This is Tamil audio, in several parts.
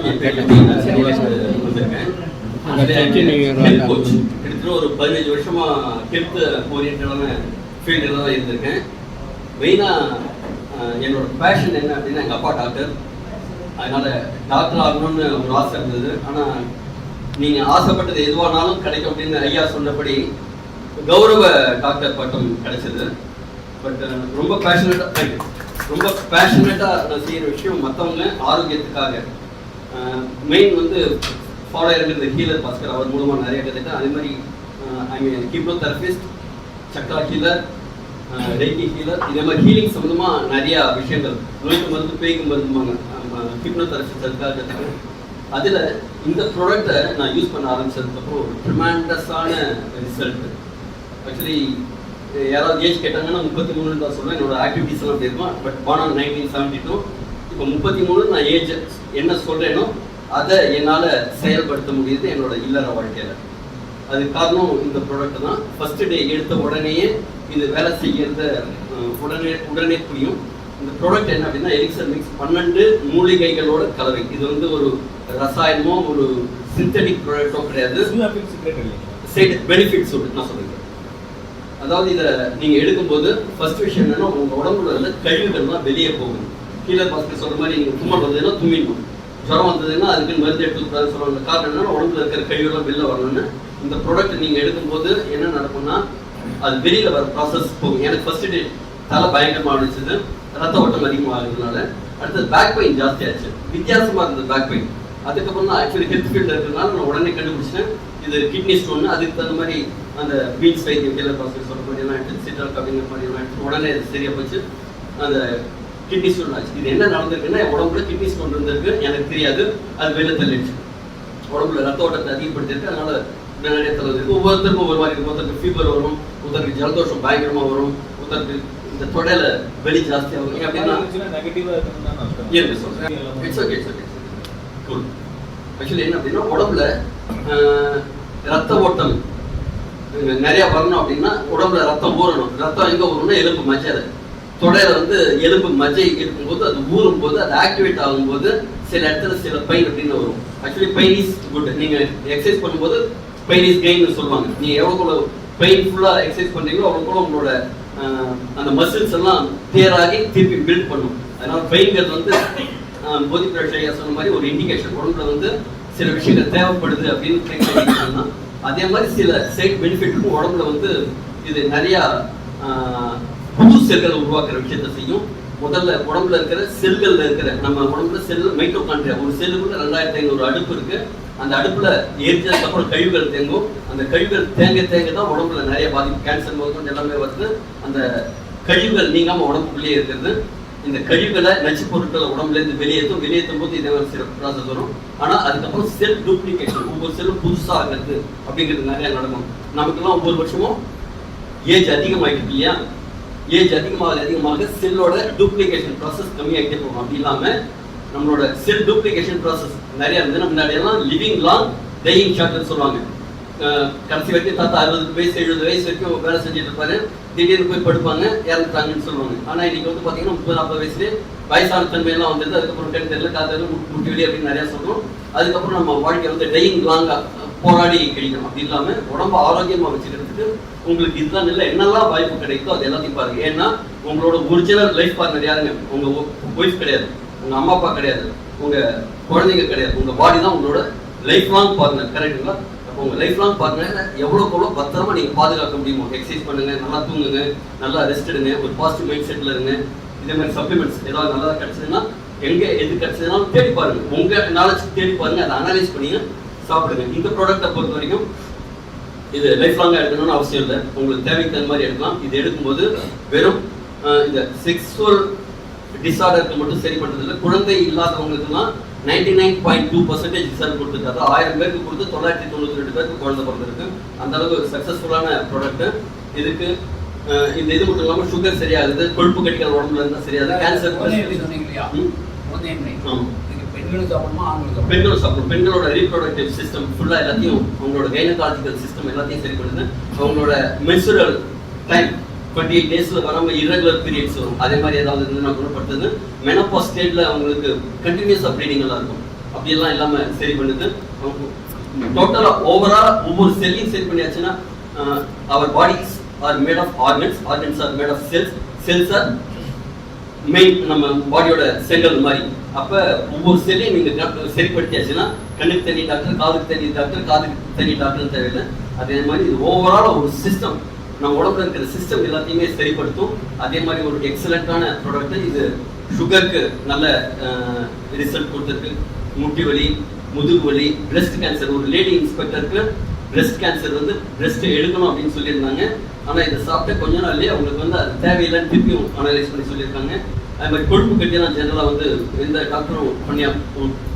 வந்திருக்கேன். கிட்டத்தட்ட ஒரு 15 வருஷமா ஹெல்த் ஓரியன்டான ஃபீல்டில் தான் இருந்திருக்கேன். மெயினாக என்னோட பேஷன் என்ன அப்படின்னா, எங்கள் அப்பா டாக்டர், அதனால டாக்டர் ஆகணும்னு ஒரு ஆசை இருந்தது. ஆனால் நீங்கள் ஆசைப்பட்டது எதுவானாலும் கிடைக்கும் அப்படின்னு ஐயா சொன்னபடி கௌரவ டாக்டர் பட்டம் கிடைச்சது. பட் ரொம்ப பேஷனேட்டாக நான் செய்கிற விஷயம் மற்றவங்க ஆரோக்கியத்துக்காக. மெயின் வந்து ஃபாலோ இருக்கிறது ஹீலர் பாஸ்கர், அவர் மூலமாக நிறைய கற்றுட்டேன். அதே மாதிரி ஹீப்னோதெரபிஸ்ட், சக்ரா ஹீலர், ரெய்கி ஹீலர், இதே மாதிரி ஹீலிங் சம்மந்தமாக நிறையா விஷயங்கள், நோய்க்கு மருந்து பேய்க்கு மருந்துமாங்க, ஹிப்னோதெரபிஸ்ட் அதுக்காக கற்றுக்கேன். அதில் இந்த ப்ராடக்டை நான் யூஸ் பண்ண ஆரம்பிச்சதுக்கப்புறம் ட்ரிமாண்டஸான ரிசல்ட். ஆக்சுவலி யாராவது ஏஜ் கேட்டாங்கன்னா 33 தான் சொல்லுவேன். என்னோட ஆக்டிவிட்டிஸ் எல்லாம் அப்படி இருக்கும். பட் born on 1972, இப்போ 33 நான் ஏஜ் என்ன சொல்கிறேனோ அதை என்னால் செயல்படுத்த முடியுது என்னோட இல்லற வாழ்க்கையில். அதுக்கு காரணம் இந்த ப்ராடக்ட் தான். ஃபஸ்ட்டு டே எடுத்த உடனேயே இது வேலை செய்கிறத உடனே புரியும். இந்த ப்ராடக்ட் என்ன அப்படின்னா, எலிக்சர் மிக்ஸ் 12 மூலிகைகளோட கலவை. இது வந்து ஒரு ரசாயனமோ ஒரு சிந்தட்டிக் ப்ராடக்டோ கிடையாது. சைடு பெனிஃபிட்ஸ் நான் சொல்லுங்கள். அதாவது இதை நீங்கள் எடுக்கும்போது ஃபர்ஸ்ட் விஷயம் என்னன்னா, உங்கள் உடம்புல உள்ள கழிவுகள்லாம் வெளியே போகும். கீழே பாஸ்கர் சொல்கிற மாதிரி நீங்கள் தும்மல் வந்ததுன்னா தும்மிடணும், ஜுரம் வந்ததுன்னா அதுக்கு மருந்து எடுத்துக்கூடாதுன்னு சொல்லுவாங்க. காரணம் என்னன்னா, உடம்புல இருக்கிற கழிவுலாம் வெளில வரணும்னு. இந்த ப்ராடக்ட் நீங்கள் எடுக்கும்போது என்ன நடக்கும்னா, அது வெளியில் வர ப்ராசஸ் போகும். எனக்கு ஃபர்ஸ்ட் டே தலை பயங்கரமாக அடிச்சது, ரத்த ஓட்டம் அதிகமாக ஆகுதுனால. அடுத்தது பேக் பெயின் ஜாஸ்தி ஆச்சு, வித்தியாசமாக இருந்தது பேக் பெயின். அதுக்கப்புறம் தான் ஆக்சுவலி ஹெல்த் ஃபீல்டில் இருக்கிறதுனால நான் உடனே கண்டுபிடிச்சேன் இது கிட்னி ஸ்டோன். அதுக்கு தகுந்த மாதிரி அந்த பீன்ஸ் வைத்தியம் கீழே பாஸ்கர் சொல்கிற மாதிரி எல்லாம் எடுத்து, சிட்ரல் அப்படிங்கிற மாதிரி எல்லாம் எடுத்து உடனே சரியாக போச்சு. அந்த கிட்னி ஸ்டோன் ஆச்சு. இது என்ன நடந்திருக்குன்னா, என் உடம்புல கிட்னி ஸ்டோன் இருந்திருக்கு, எனக்கு தெரியாது. அது வெளில தள்ளிடுச்சு. உடம்புல ரத்த ஓட்டத்தை அதிகப்படுத்திருக்கு. அதனால நிறைய தள்ளது இருக்குது. ஒவ்வொருத்தருக்கும் ஒவ்வொரு மாதிரி இருக்கும். ஒருத்தருக்கு ஃபீவர் வரும், ஒருத்தருக்கு ஜலதோஷம் பயங்கரமாக வரும், ஒருத்தருக்கு இந்த தொடையில வெளி ஜாஸ்தியாகும். அப்படின்னா ஆக்சுவலி என்ன அப்படின்னா, உடம்புல ரத்த ஓட்டம் நிறைய வரணும் அப்படின்னா உடம்புல ரத்தம் ஊறணும். ரத்தம் எங்க ஊறணும்னா எலும்பு மஜ்ஜை. தொடையில வந்து எலும்பு மஜ்ஜை இருக்கும்போது அது ஊறும் போது, அது ஆக்டிவேட் ஆகும்போது சில இடத்துல சில பெயின் அப்படின்னு வரும். Actually pain is good. நீங்க எக்ஸசைஸ் பண்ணும்போது பெயின் இஸ் கெயின் சொல்லுவாங்க. நீங்க எவ்வளவு பெயின்ஃபுல்லா எக்ஸசைஸ் பண்றீங்களோ அவ்வளோ உங்களோட அந்த மசில்ஸ் எல்லாம் தேராகி திருப்பி பில்ட் பண்ணும். அதனால பெயின்கிறது வந்து போதி பிரஷையா சொன்ன மாதிரி ஒரு இண்டிகேஷன். உடம்புல வந்து சில விஷயங்கள் தேவைப்படுது அப்படின்னு. அதே மாதிரி சில சைட் பெனிஃபிட் இருக்கும். உடம்புல வந்து இது நிறைய புது செல்களை உருவாக்குற விஷயத்த செய்யும். முதல்ல உடம்புல இருக்கிற செல்கள்ல இருக்கிற நம்ம உடம்புல செல் மைட்டோகாண்ட்ரியா, ஒரு செல்லுக்குள்ள 2500 அடுப்பு இருக்கு. அந்த அடுப்புல எரிஞ்சதுக்கு அப்புறம் கழிவுகள் தேங்கும். அந்த கழிவுகள் தேங்க தான் உடம்புல நிறைய பாதிப்பு, கேன்சர் முதல் எல்லாமே வருது. அந்த கழிவுகள் நீங்காம உடம்புக்குள்ளேயே இருக்கிறது. இந்த கழிவுகளை நச்சு பொருட்களை உடம்புல இருந்து வெளியேற்றும் போது இதே மாதிரி சில ப்ராசஸ் வரும். ஆனா அதுக்கப்புறம் செல் டூப்ளிகேஷன், ஒவ்வொரு செல்லும் புதுசா ஆகிறது அப்படிங்கிறது நிறைய நடக்கும். நமக்கெல்லாம் ஒவ்வொரு வருஷமும் ஏஜ் அதிகமாயிட்டு இல்லையா? ஏஜ் அதிகமாக செல்லோட டூப்ளிகேஷன் ப்ராசஸ் கம்மியாகிட்டே போகும். அப்படி இல்லாம நம்மளோட செல் டூப்ளிகேஷன் ப்ராசஸ் நிறைய இருந்து முன்னாடி எல்லாம் லிவிங் லாங் டையிங் ஷார்ட்னு சொல்லுவாங்க. கடைசி வரைக்கும் தாத்தா 60 வயசு 70 வயசு வரைக்கும் வேலை செஞ்சுட்டு இருப்பாரு, திடீர்னு போய் படுப்பாங்க, இறந்துட்டாங்கன்னு சொல்லுவாங்க. ஆனா இன்னைக்கு வந்து பாத்தீங்கன்னா 30-40 வயசுலேயே வயசான தன்மையெல்லாம் வந்துருது. அதுக்கப்புறம் கண் தெரியல, காத்தல, முட்டி வெளியே அப்படின்னு நிறைய சொல்றோம். அதுக்கப்புறம் நம்ம வாழ்க்கை வந்து டையிங் லாங்கா போராடி கிடைக்கணும். அப்படி இல்லாம உடம்பு ஆரோக்கியமா வச்சுக்கிறதுக்கு உங்களுக்கு இதுதான் இல்லை, என்னெல்லாம் வாய்ப்பு கிடைக்குதோ அது எல்லாத்தையும் பாருங்க. ஏன்னா உங்களோட ஒரிஜினல் லைஃப் பார்ட்னர் யாருங்க? உங்க ஒய்ஃப் கிடையாது, உங்க அம்மா அப்பா கிடையாது, உங்க குழந்தைங்க கிடையாது. உங்க பாடி தான் உங்களோட லைஃப் லாங் பார்ட்னர். கரெக்டுங்களா? அப்போ உங்க லைஃப் லாங் பார்ட்னர் எவ்வளோ பத்திரமா நீங்க பாதுகாக்க முடியுமோ எக்ஸசைஸ் பண்ணுங்க, நல்லா தூங்குங்க, நல்லா ரெஸ்ட் எடுங்க, ஒரு பாசிட்டிவ் மைண்ட் செட்ல இருங்க. இதே மாதிரி சப்ளிமெண்ட்ஸ் ஏதாவது நல்லா கிடைச்சதுன்னா எங்க எது கிடைச்சதுனாலும் தேடி பாருங்க, உங்க நாலேஜ் தேடி பாருங்க, அதை அனலைஸ் பண்ணி சாப்பிடுங்க. இந்த ப்ராடக்டை பொறுத்த வரைக்கும் இது லைஃப் லாங்கா எடுக்கணும்னு அவசியம் இல்லை, உங்களுக்கு தேவைக்கு தகுந்த மாதிரி எடுக்கலாம். இது எடுக்கும்போது வெறும் இந்த செக்ஸுவல் டிஸார்டருக்கு மட்டும் சரி பண்ணுறதில்லை, குழந்தை இல்லாதவங்களுக்குலாம் 99.2% ரிசல்ட் கொடுத்துருக்காரு. 1000 பேருக்கு கொடுத்து 992 பேருக்கு குழந்தை பிறந்திருக்கு. அந்த அளவுக்கு சக்சஸ்ஃபுல்லான ப்ராடக்ட். இதுக்கு இந்த இது மட்டும் இல்லாமல் சுகர் சரியாகுது, கொழுப்பு கட்டிகள் உடம்புல இருந்தால் சரியாகுது, கேன்சர். பெண்களும் சாப்பிடும். பெண்களோட ரீப்ரொடக்டிவ் சிஸ்டம் ஃபுல்லா எல்லாத்தையும், அவங்களோட கைனகாலஜிக்கல் சிஸ்டம் எல்லாத்தையும் சரி பண்ணுது. அவங்களோட மென்சுரல் டைம் 28 டேஸ்ல வராம irregular பீரியட்ஸ் வரும், அதே மாதிரி ஏதாவது இருந்துன்னா குணப்படுத்துது. மெனோபாஸ் ஸ்டேட்ல அவங்களுக்கு கண்டினியூஸா ப்ளீடிங் எல்லாம் இருக்கும். அப்படியெல்லாம் இல்லாம சரி பண்ணுது. டோட்டலா ஓவரால் ஒவ்வொரு செல்லையும் சரி பண்ணியாச்சுன்னா அவர் bodies are made of organs, organs are made of cells, cells are main நம்ம பாடியோட செல்கள் மாதிரி. அப்ப ஒவ்வொரு செல்லையும் நீங்க சரிப்படுத்தியாச்சுன்னா கண்ணுக்கு தனி டாக்டர், காதுக்கு தனி டாக்டர், காதுக்கு தனி டாக்டர் தேவையில்லை. அதே மாதிரி இது ஓவரால ஒரு சிஸ்டம், நம்ம உடம்புல இருக்கிற சிஸ்டம் எல்லாத்தையுமே சரிப்படுத்தும். அதே மாதிரி ஒரு எக்ஸலண்டான ப்ராடக்ட் இது. சுகருக்கு நல்ல ரிசல்ட் கொடுத்துருக்கு. முட்டி வலி, முதுகு வலி, பிரெஸ்ட் கேன்சர், ஒரு லேடி இன்ஸ்பெக்டருக்கு பிரெஸ்ட் கேன்சர் வந்து பிரெஸ்ட் எடுக்கணும் அப்படின்னு சொல்லியிருந்தாங்க. ஆனா இதை சாப்பிட்ட கொஞ்ச நாள்லயே அவங்களுக்கு வந்து அது தேவையில்லைன்னு திருப்பியும் அனலைஸ் பண்ணி சொல்லியிருக்காங்க. அது மாதிரி கொழுப்பு கட்டியெல்லாம் ஜெனரலா வந்து எந்த டாக்டரும் பண்ணியா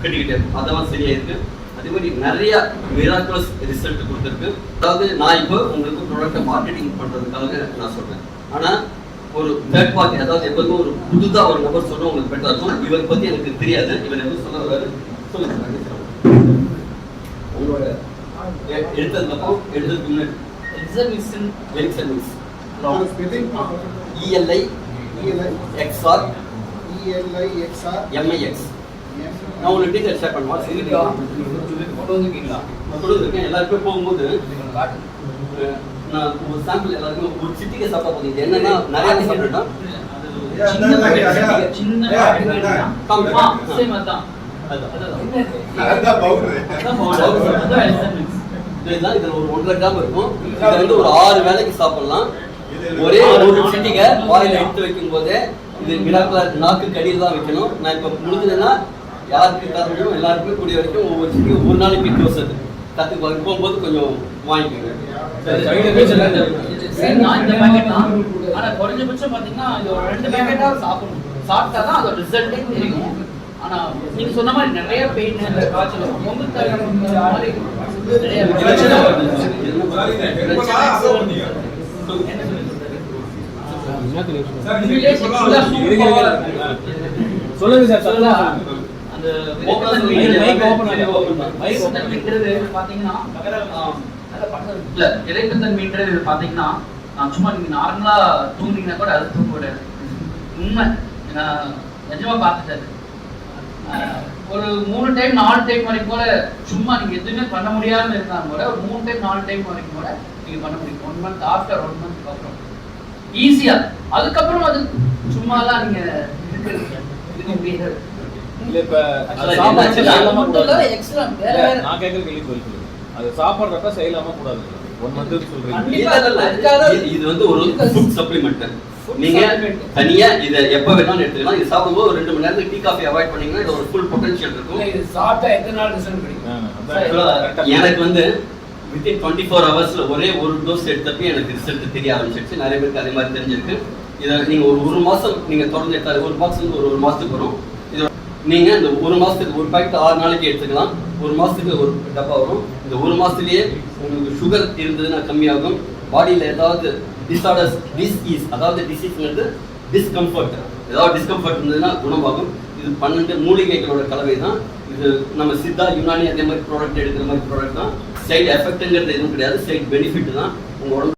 கட்டிக்கிட்டே அதெல்லாம் சரியாயிருக்கு. அதே மாதிரி நிறைய மிராக்குலஸ் ரிசல்ட் கொடுத்துருக்கு. அதாவது நான் இப்போ உங்களுக்கு ப்ராடக்ட்டை மார்க்கெட்டிங் பண்றதுக்காக நான் சொல்றேன். ஆனா ஒரு தேர்ட் பார்ட்டி, அதாவது எப்போதுமே ஒரு புதுதா ஒரு நபர் சொல்ல உங்களுக்கு பெட்டரா இருக்கும். இவரை பத்தி எனக்கு தெரியாது, இவர் எப்படி சொல்ல வர்றாரு சொல்லுங்க. உங்களோட எடுத்ததுக்கு அப்புறம் எடுத்ததுக்கு முன்னாடி ELIXR நான் உங்களுக்கு டீச்சர் ஷேர் பண்ணுவா. எல்லாருக்கும் போகும்போது நான் ஒரு சாம்பிள் எல்லாருக்கும் ஒரு சிட்டிகை சாப்பிட்டா போகுது. என்னன்னா நிறைய சாப்பிட்டுட்டோம். இதுல ஒரு 1.5 கிராம் இருக்கும். இதை வந்து ஒரு 6 வேளைக்கு சாப்பிடலாம். ஒரே ஒரு சிட்டிகை வாயில எடுத்து வைக்கும் போதே இது மிராக்குலர் நாக்கு கடியில் தான் வைக்கணும். நான் இப்ப முடிஞ்சதுன்னா யாருக்கு காரணம் எல்லாருக்குமே கூடிய வரைக்கும் ஒவ்வொரு சிட்டிகை ஒரு நாளைக்கு டோஸ் அது கத்து போகும்போது கொஞ்சம் வாங்கிக்கோங்க. ஆனா குறைஞ்சபட்சம் பாத்தீங்கன்னா இது ஒரு 2 பேக்கெட்டா சாப்பிடணும். சாப்பிட்டாதான் அதோட ரிசல்ட்டே தெரியும். ஆனா நீங்க சொன்ன மாதிரி நிறைய பெயின், காய்ச்சல், சொல்லுங்க சார். சொல்லலாம். அந்த பாத்தீங்கன்னா இறைத்தன்மைன்றது பாத்தீங்கன்னா சும்மா நீங்க நார்மலா தூங்குனீங்கன்னா கூட அது தூங்க விடாது. உண்மை நிஜமா பார்த்துட்டாரு. ஒரு 3 டைம் 4 டைம் வரைக்கும் கூட சும்மா நீங்க எதுவுமே பண்ண முடியாம இருந்தாலும் கூட ஒரு 3 டைம் 4 டைம் வரைக்கும் கூட நீங்க பண்ண முடியும். 1 month ஆஃப்டர் 1 month அப்புறம் ஈஸியா. அதுக்கப்புறம் அது சும்மாலாம் நீங்க இருக்க முடியாது. இல்ல இப்ப நான் கேக்குற கேள்வி சொல்லுங்க. அது சாப்பிடுறப்ப செய்யலாமா கூடாது? 1 month சொல்றீங்க. இது வந்து ஒரு ஃபுட் சப்ளிமெண்ட். நீங்க தனியா இத எப்ப வேணாலும் எடுத்துக்கலாம். இது சாப்பிடும்போது ஒரு 2 மணி நேரத்துக்கு டீ காஃபி அவாய்ட் பண்ணீங்கன்னா இது ஒரு ஃபுல் பொட்டன்ஷியல் இருக்கும். இது சாப்பிட்டா எத்தனை நாள் ரிசல்ட் கிடைக்கும்? எனக்கு வந்து வித்தின் 24 ஹவர்ஸ்ல ஒரே ஒரு டோஸ் எடுத்தப்ப எனக்கு ரிசல்ட் தெரிய ஆரம்பிச்சிருச்சு. நிறைய பேருக்கு அதே மாதிரி தெரிஞ்சிருக்கு. இதை நீங்க ஒரு மாசம் நீங்க தொடர்ந்து எடுத்தாரு. ஒரு பாக்ஸ் வந்து ஒரு மாசத்துக்கு வரும். இதோட நீங்க இந்த ஒரு மாசத்துக்கு ஒரு பாக்கெட் 6 நாளைக்கு எடுத்துக்கலாம். ஒரு மாசத்துக்கு ஒரு டப்பா வரும். இந்த ஒரு மாசத்துலயே உங்களுக்கு சுகர் இருந்ததுன்னா கம்மியாகும். பாடியில ஏதாவது டிஸார்டர்ஸ், டிசீஸ், அதாவது டிசீஸ்ங்கிறது டிஸ்கம்ஃபர்ட், ஏதாவது டிஸ்கம்ஃபர்ட் இருந்ததுன்னா குணமாகும். இது 12 மூலிகைகளோட கலவை தான். இது நம்ம சித்தா, யுனானி அதே மாதிரி ப்ராடக்ட் எடுக்கிற மாதிரி ப்ராடக்ட் தான். சைடு எஃபெக்ட்ங்கிறது எதுவும் கிடையாது. சைடு பெனிஃபிட் தான். உங்க உடம்பு